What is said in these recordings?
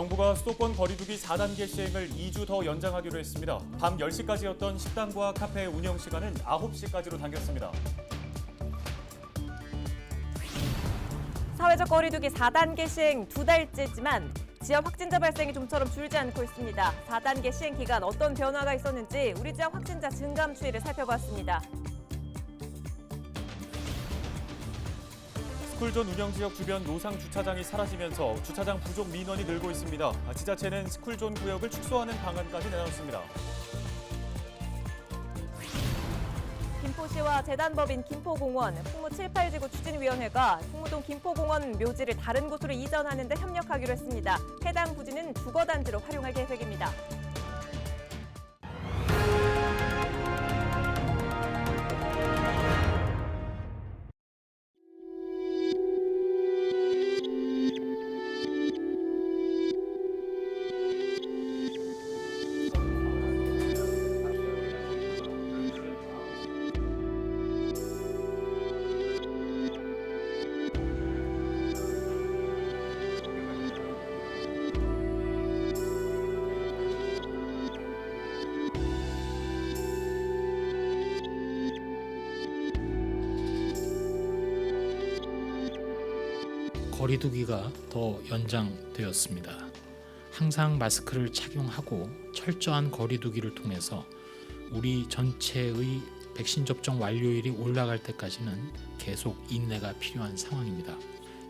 정부가 수도권 거리두기 4단계 시행을 2주 더 연장하기로 했습니다. 밤 10시까지였던 식당과 카페의 운영 시간은 9시까지로 당겼습니다. 사회적 거리두기 4단계 시행 2달째지만 지역 확진자 발생이 좀처럼 줄지 않고 있습니다. 4단계 시행 기간 어떤 변화가 있었는지 우리 지역 확진자 증감 추이를 살펴봤습니다. 스쿨존 운영지역 주변 노상 주차장이 사라지면서 주차장 부족 민원이 늘고 있습니다. 지자체는 스쿨존 구역을 축소하는 방안까지 내놨습니다. 김포시와 재단법인 김포공원, 풍무 78지구 추진위원회가 풍무동 김포공원 묘지를 다른 곳으로 이전하는 데 협력하기로 했습니다. 해당 부지는 주거단지로 활용할 계획입니다. 거리두기가 더 연장되었습니다. 항상 마스크를 착용하고 철저한 거리두기를 통해서 우리 전체의 백신 접종 완료율이 올라갈 때까지는 계속 인내가 필요한 상황입니다.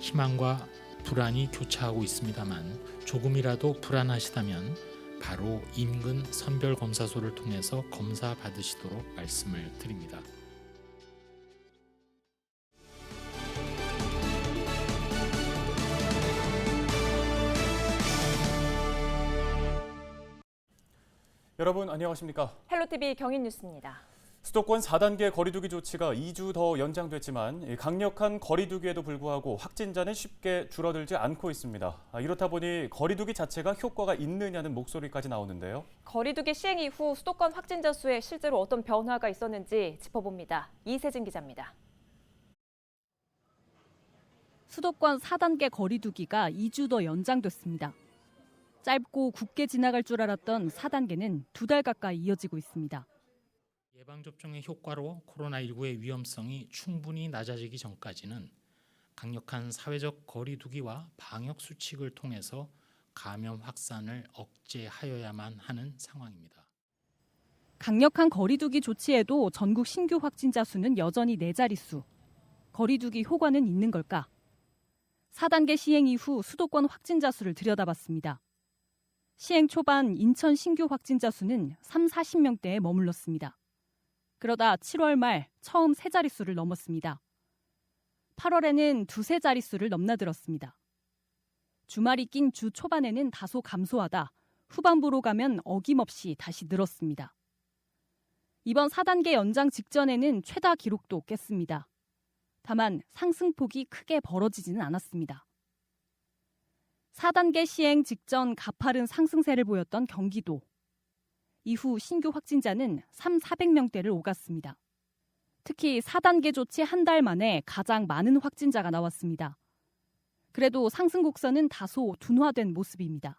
희망과 불안이 교차하고 있습니다만 조금이라도 불안하시다면 바로 인근 선별검사소를 통해서 검사 받으시도록 말씀을 드립니다. 여러분 안녕하십니까? 헬로티비 경인뉴스입니다. 수도권 4단계 거리두기 조치가 2주 더 연장됐지만 강력한 거리두기에도 불구하고 확진자는 쉽게 줄어들지 않고 있습니다. 이렇다 보니 거리두기 자체가 효과가 있느냐는 목소리까지 나오는데요. 거리두기 시행 이후 수도권 확진자 수에 실제로 어떤 변화가 있었는지 짚어봅니다. 이세진 기자입니다. 수도권 4단계 거리두기가 2주 더 연장됐습니다. 짧고 굳게 지나갈 줄 알았던 4단계는 2달 가까이 이어지고 있습니다. 예방접종의 효과로 코로나19의 위험성이 충분히 낮아지기 전까지는 강력한 사회적 거리두기와 방역 수칙을 통해서 감염 확산을 억제하여야만 하는 상황입니다. 강력한 거리두기 조치에도 전국 신규 확진자 수는 여전히 4자릿수. 거리두기 효과는 있는 걸까? 4단계 시행 이후 수도권 확진자 수를 들여다봤습니다. 시행 초반 인천 신규 확진자 수는 40명대에 머물렀습니다. 그러다 7월 말 처음 3자릿수를 넘었습니다. 8월에는 2~3자릿수를 넘나들었습니다. 주말이 낀 주 초반에는 다소 감소하다 후반부로 가면 어김없이 다시 늘었습니다. 이번 4단계 연장 직전에는 최다 기록도 깼습니다. 다만 상승폭이 크게 벌어지지는 않았습니다. 4단계 시행 직전 가파른 상승세를 보였던 경기도. 이후 신규 확진자는 300~400명대를 오갔습니다. 특히 4단계 조치 한 달 만에 가장 많은 확진자가 나왔습니다. 그래도 상승 곡선은 다소 둔화된 모습입니다.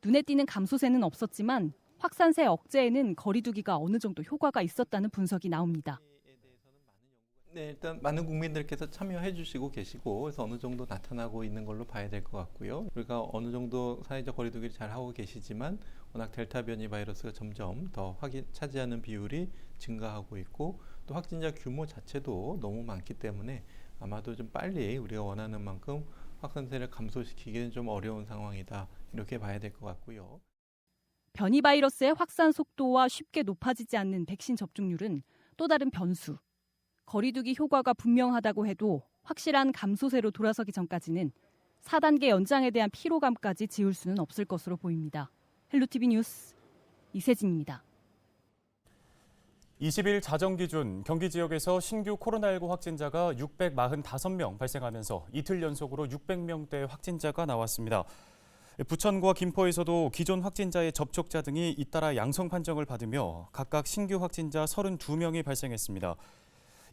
눈에 띄는 감소세는 없었지만 확산세 억제에는 거리두기가 어느 정도 효과가 있었다는 분석이 나옵니다. 네, 일단 많은 국민들께서 참여해 주시고 계시고 그래서 어느 정도 나타나고 있는 걸로 봐야 될 것 같고요. 우리가 어느 정도 사회적 거리두기를 잘 하고 계시지만 워낙 델타 변이 바이러스가 점점 더 차지하는 비율이 증가하고 있고 또 확진자 규모 자체도 너무 많기 때문에 아마도 좀 빨리 우리가 원하는 만큼 확산세를 감소시키기는 좀 어려운 상황이다. 이렇게 봐야 될 것 같고요. 변이 바이러스의 확산 속도와 쉽게 높아지지 않는 백신 접종률은 또 다른 변수. 거리두기 효과가 분명하다고 해도 확실한 감소세로 돌아서기 전까지는 4단계 연장에 대한 피로감까지 지울 수는 없을 것으로 보입니다. 헬로티비 뉴스 이세진입니다. 20일 자정 기준 경기 지역에서 신규 코로나19 확진자가 645명 발생하면서 이틀 연속으로 600명대 확진자가 나왔습니다. 부천과 김포에서도 기존 확진자의 접촉자 등이 잇따라 양성 판정을 받으며 각각 신규 확진자 32명이 발생했습니다.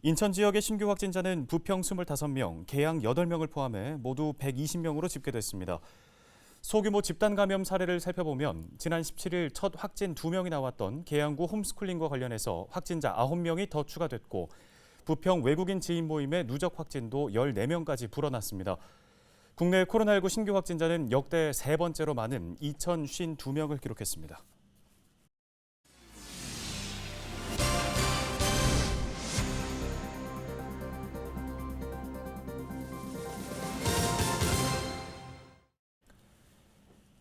인천 지역의 신규 확진자는 부평 25명, 계양 8명을 포함해 모두 120명으로 집계됐습니다. 소규모 집단 감염 사례를 살펴보면 지난 17일 첫 확진 2명이 나왔던 계양구 홈스쿨링과 관련해서 확진자 9명이 더 추가됐고 부평 외국인 지인 모임의 누적 확진도 14명까지 불어났습니다. 국내 코로나19 신규 확진자는 역대 세 번째로 많은 2,052명을 기록했습니다.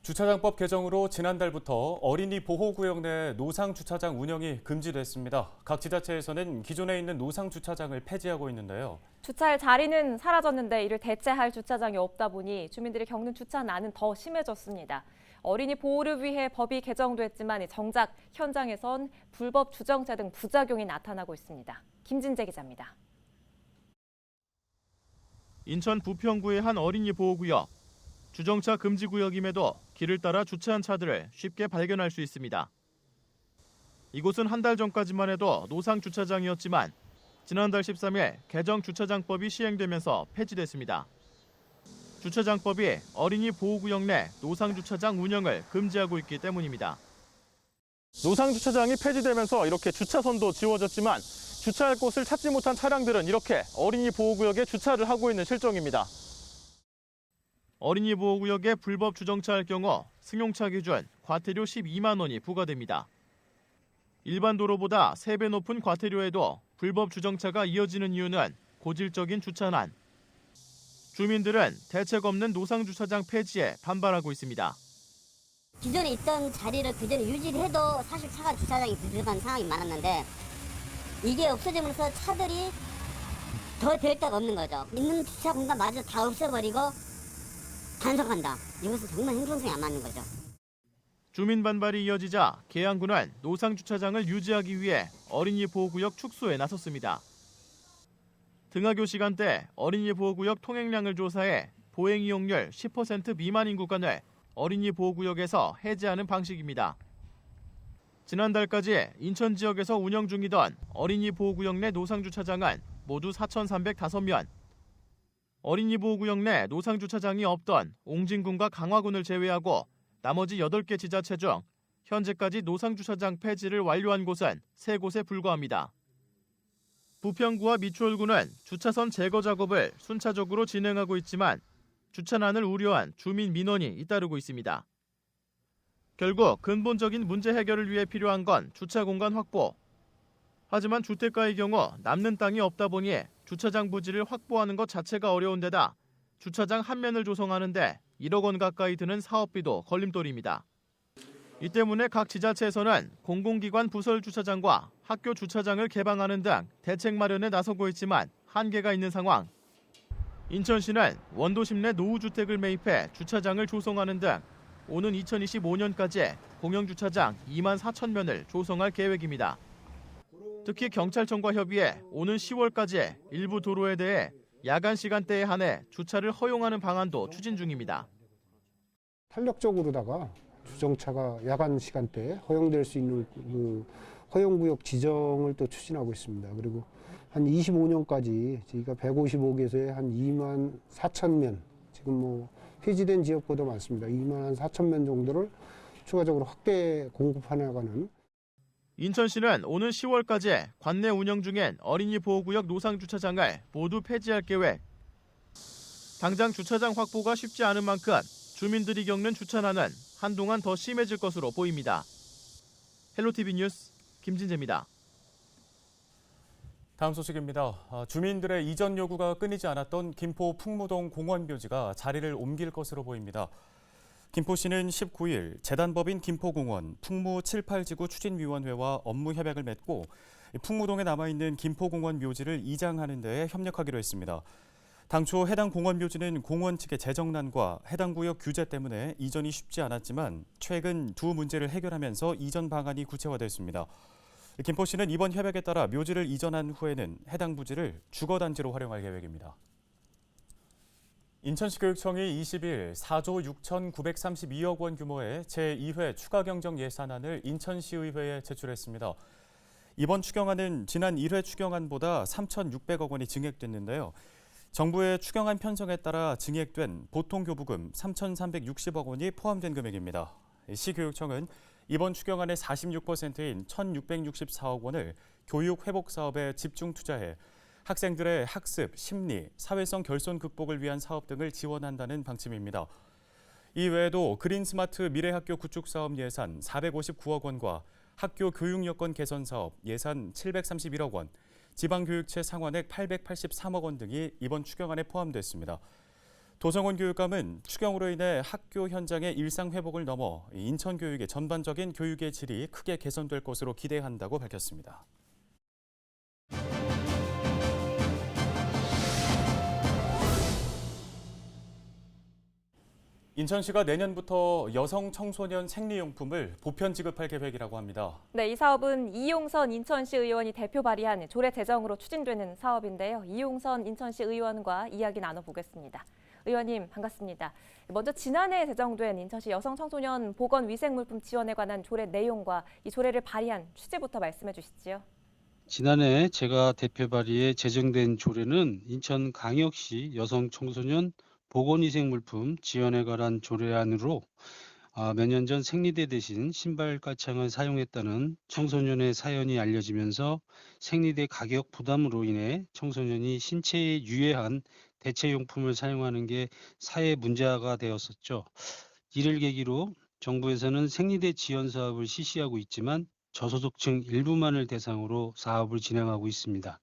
주차장법 개정으로 지난달부터 어린이 보호구역 내 노상주차장 운영이 금지됐습니다. 각 지자체에서는 기존에 있는 노상주차장을 폐지하고 있는데요. 주차할 자리는 사라졌는데 이를 대체할 주차장이 없다 보니 주민들이 겪는 주차난은 더 심해졌습니다. 어린이 보호를 위해 법이 개정됐지만 정작 현장에선 불법 주정차 등 부작용이 나타나고 있습니다. 김진재 기자입니다. 인천 부평구의 한 어린이 보호구역. 주정차 금지 구역임에도 길을 따라 주차한 차들을 쉽게 발견할 수 있습니다. 이곳은 한 달 전까지만 해도 노상 주차장이었지만 지난달 13일 개정 주차장법이 시행되면서 폐지됐습니다. 주차장법이 어린이 보호구역 내 노상 주차장 운영을 금지하고 있기 때문입니다. 노상 주차장이 폐지되면서 이렇게 주차선도 지워졌지만 주차할 곳을 찾지 못한 차량들은 이렇게 어린이 보호구역에 주차를 하고 있는 실정입니다. 어린이 보호구역에 불법 주정차할 경우 승용차 기준 과태료 12만 원이 부과됩니다. 일반 도로보다 3배 높은 과태료에도 불법 주정차가 이어지는 이유는 고질적인 주차난. 주민들은 대책 없는 노상주차장 폐지에 반발하고 있습니다. 기존에 있던 자리를 그대로 유지해도 사실 차가 주차장이 부족한 상황이 많았는데 이게 없어지면서 차들이 더 될 데가 없는 거죠. 있는 주차 공간마저 다 없애버리고 단속한다. 이것은 정말 형평성이 안 맞는 거죠. 주민 반발이 이어지자 계양구는 노상주차장을 유지하기 위해 어린이 보호구역 축소에 나섰습니다. 등하교 시간대 어린이 보호구역 통행량을 조사해 보행 이용률 10% 미만인 구간을 어린이 보호구역에서 해제하는 방식입니다. 지난달까지 인천 지역에서 운영 중이던 어린이 보호구역 내 노상주차장은 모두 4,305면, 어린이 보호구역 내 노상주차장이 없던 옹진군과 강화군을 제외하고 나머지 8개 지자체 중 현재까지 노상주차장 폐지를 완료한 곳은 3곳에 불과합니다. 부평구와 미추홀구는 주차선 제거 작업을 순차적으로 진행하고 있지만 주차난을 우려한 주민 민원이 잇따르고 있습니다. 결국 근본적인 문제 해결을 위해 필요한 건 주차 공간 확보. 하지만 주택가의 경우 남는 땅이 없다 보니 주차장 부지를 확보하는 것 자체가 어려운 데다 주차장 한 면을 조성하는데 1억 원 가까이 드는 사업비도 걸림돌입니다. 이 때문에 각 지자체에서는 공공기관 부설 주차장과 학교 주차장을 개방하는 등 대책 마련에 나서고 있지만 한계가 있는 상황. 인천시는 원도심 내 노후주택을 매입해 주차장을 조성하는 등 오는 2025년까지 공영주차장 2만 4천 면을 조성할 계획입니다. 특히 경찰청과 협의해 오는 10월까지 일부 도로에 대해 야간 시간대에 한해 주차를 허용하는 방안도 추진 중입니다. 탄력적으로다가 주정차가 야간 시간대에 허용될 수 있는 그 허용구역 지정을 또 추진하고 있습니다. 그리고 한 25년까지 저희가 155개소에 한 2만 4천 면, 지금 뭐 폐지된 지역보다 많습니다. 2만 4천 면 정도를 추가적으로 확대 공급해나가는. 인천시는 오는 10월까지 관내 운영 중인 어린이 보호구역 노상주차장을 모두 폐지할 계획. 당장 주차장 확보가 쉽지 않은 만큼 주민들이 겪는 주차난은 한동안 더 심해질 것으로 보입니다. 헬로티비 뉴스 김진재입니다. 다음 소식입니다. 주민들의 이전 요구가 끊이지 않았던 김포 풍무동 공원묘지가 자리를 옮길 것으로 보입니다. 김포시는 19일 재단법인 김포공원 풍무 7-8지구 추진위원회와 업무 협약을 맺고 풍무동에 남아있는 김포공원 묘지를 이장하는 데에 협력하기로 했습니다. 당초 해당 공원 묘지는 공원 측의 재정난과 해당 구역 규제 때문에 이전이 쉽지 않았지만 최근 두 문제를 해결하면서 이전 방안이 구체화됐습니다. 김포시는 이번 협약에 따라 묘지를 이전한 후에는 해당 부지를 주거단지로 활용할 계획입니다. 인천시 교육청이 20일 4조 6,932억 원 규모의 제2회 추가경정 예산안을 인천시의회에 제출했습니다. 이번 추경안은 지난 1회 추경안보다 3,600억 원이 증액됐는데요. 정부의 추경안 편성에 따라 증액된 보통교부금 3,360억 원이 포함된 금액입니다. 시교육청은 이번 추경안의 46%인 1,664억 원을 교육 회복 사업에 집중 투자해 학생들의 학습, 심리, 사회성 결손 극복을 위한 사업 등을 지원한다는 방침입니다. 이 외에도 그린 스마트 미래학교 구축 사업 예산 459억 원과 학교 교육 여건 개선 사업 예산 731억 원, 지방교육체 상환액 883억 원 등이 이번 추경안에 포함됐습니다. 도성원 교육감은 추경으로 인해 학교 현장의 일상 회복을 넘어 인천 교육의 전반적인 교육의 질이 크게 개선될 것으로 기대한다고 밝혔습니다. 인천시가 내년부터 여성 청소년 생리용품을 보편 지급할 계획이라고 합니다. 네, 이 사업은 이용선 인천시 의원이 대표 발의한 조례 제정으로 추진되는 사업인데요. 이용선 인천시 의원과 이야기 나눠보겠습니다. 의원님 반갑습니다. 먼저 지난해 제정된 인천시 여성 청소년 보건위생물품 지원에 관한 조례 내용과 이 조례를 발의한 취지부터 말씀해 주시지요. 지난해 제가 대표 발의에 제정된 조례는 인천광역시 여성 청소년 보건위생물품 지원에 관한 조례안으로 몇 년 전 생리대 대신 신발 가창을 사용했다는 청소년의 사연이 알려지면서 생리대 가격 부담으로 인해 청소년이 신체에 유해한 대체용품을 사용하는 게 사회 문제가 되었었죠. 이를 계기로 정부에서는 생리대 지원 사업을 실시하고 있지만 저소득층 일부만을 대상으로 사업을 진행하고 있습니다.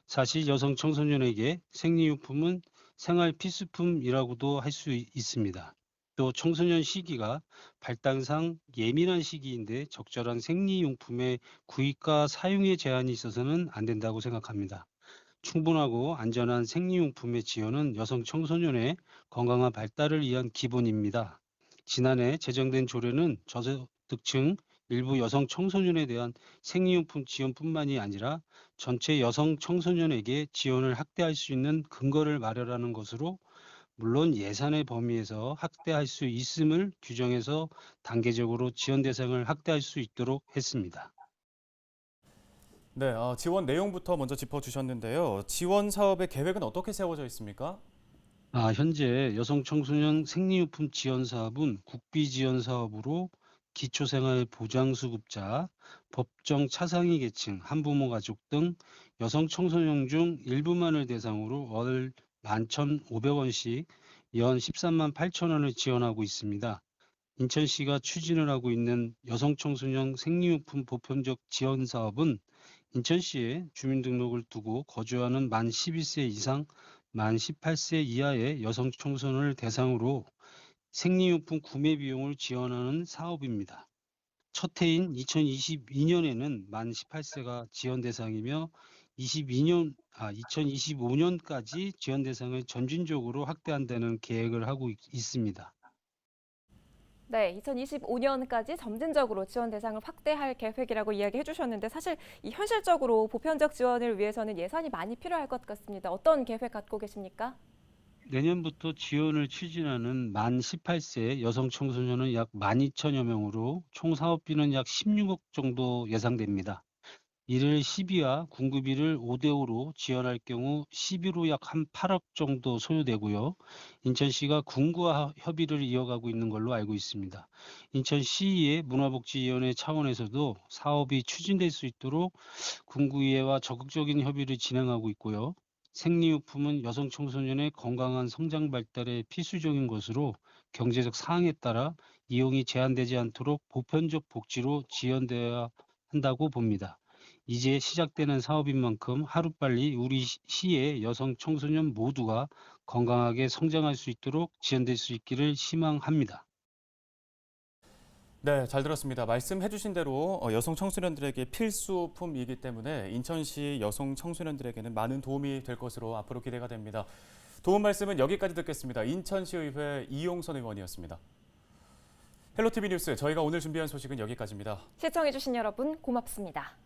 사실 여성 청소년에게 생리용품은 생활 필수품이라고도 할 수 있습니다. 또 청소년 시기가 발달상 예민한 시기인데 적절한 생리용품의 구입과 사용에 제한이 있어서는 안 된다고 생각합니다. 충분하고 안전한 생리용품의 지원은 여성 청소년의 건강한 발달을 위한 기본입니다. 지난해 제정된 조례는 저소득층 일부 여성 청소년에 대한 생리용품 지원뿐만이 아니라 전체 여성 청소년에게 지원을 확대할 수 있는 근거를 마련하는 것으로 물론 예산의 범위에서 확대할 수 있음을 규정해서 단계적으로 지원 대상을 확대할 수 있도록 했습니다. 네, 지원 내용부터 먼저 짚어주셨는데요. 지원 사업의 계획은 어떻게 세워져 있습니까? 현재 여성 청소년 생리용품 지원 사업은 국비 지원 사업으로 기초생활보장수급자, 법정 차상위 계층, 한부모 가족 등 여성 청소년 중 일부만을 대상으로 월 11,500원씩 연 13만 8천 원을 지원하고 있습니다. 인천시가 추진을 하고 있는 여성 청소년 생리용품 보편적 지원 사업은 인천시에 주민등록을 두고 거주하는 만 12세 이상, 만 18세 이하의 여성 청소년을 대상으로 생리용품 구매 비용을 지원하는 사업입니다. 첫 해인 2022년에는 만 18세가 지원 대상이며 2025년까지 지원 대상을 점진적으로 확대한다는 계획을 하고 있습니다. 네, 2025년까지 점진적으로 지원 대상을 확대할 계획이라고 이야기해 주셨는데 사실 이 현실적으로 보편적 지원을 위해서는 예산이 많이 필요할 것 같습니다. 어떤 계획 갖고 계십니까? 내년부터 지원을 추진하는 만 18세 여성 청소년은 약 12,000여 명으로 총 사업비는 약 16억 정도 예상됩니다. 이를 12와 군급비를 5대5로 지원할 경우 12로 약 한 8억 정도 소요되고요. 인천시가 군구와 협의를 이어가고 있는 걸로 알고 있습니다. 인천시의회 문화복지위원회 차원에서도 사업이 추진될 수 있도록 군구의회와 적극적인 협의를 진행하고 있고요. 생리용품은 여성 청소년의 건강한 성장 발달에 필수적인 것으로 경제적 사항에 따라 이용이 제한되지 않도록 보편적 복지로 지원되어야 한다고 봅니다. 이제 시작되는 사업인 만큼 하루빨리 우리 시의 여성 청소년 모두가 건강하게 성장할 수 있도록 지원될 수 있기를 희망합니다. 네, 잘 들었습니다. 말씀해 주신 대로 여성 청소년들에게 필수품이기 때문에 인천시 여성 청소년들에게는 많은 도움이 될 것으로 앞으로 기대가 됩니다. 도움 말씀은 여기까지 듣겠습니다. 인천시의회 이용선 의원이었습니다. 헬로티비 뉴스, 저희가 오늘 준비한 소식은 여기까지입니다. 시청해 주신 여러분 고맙습니다.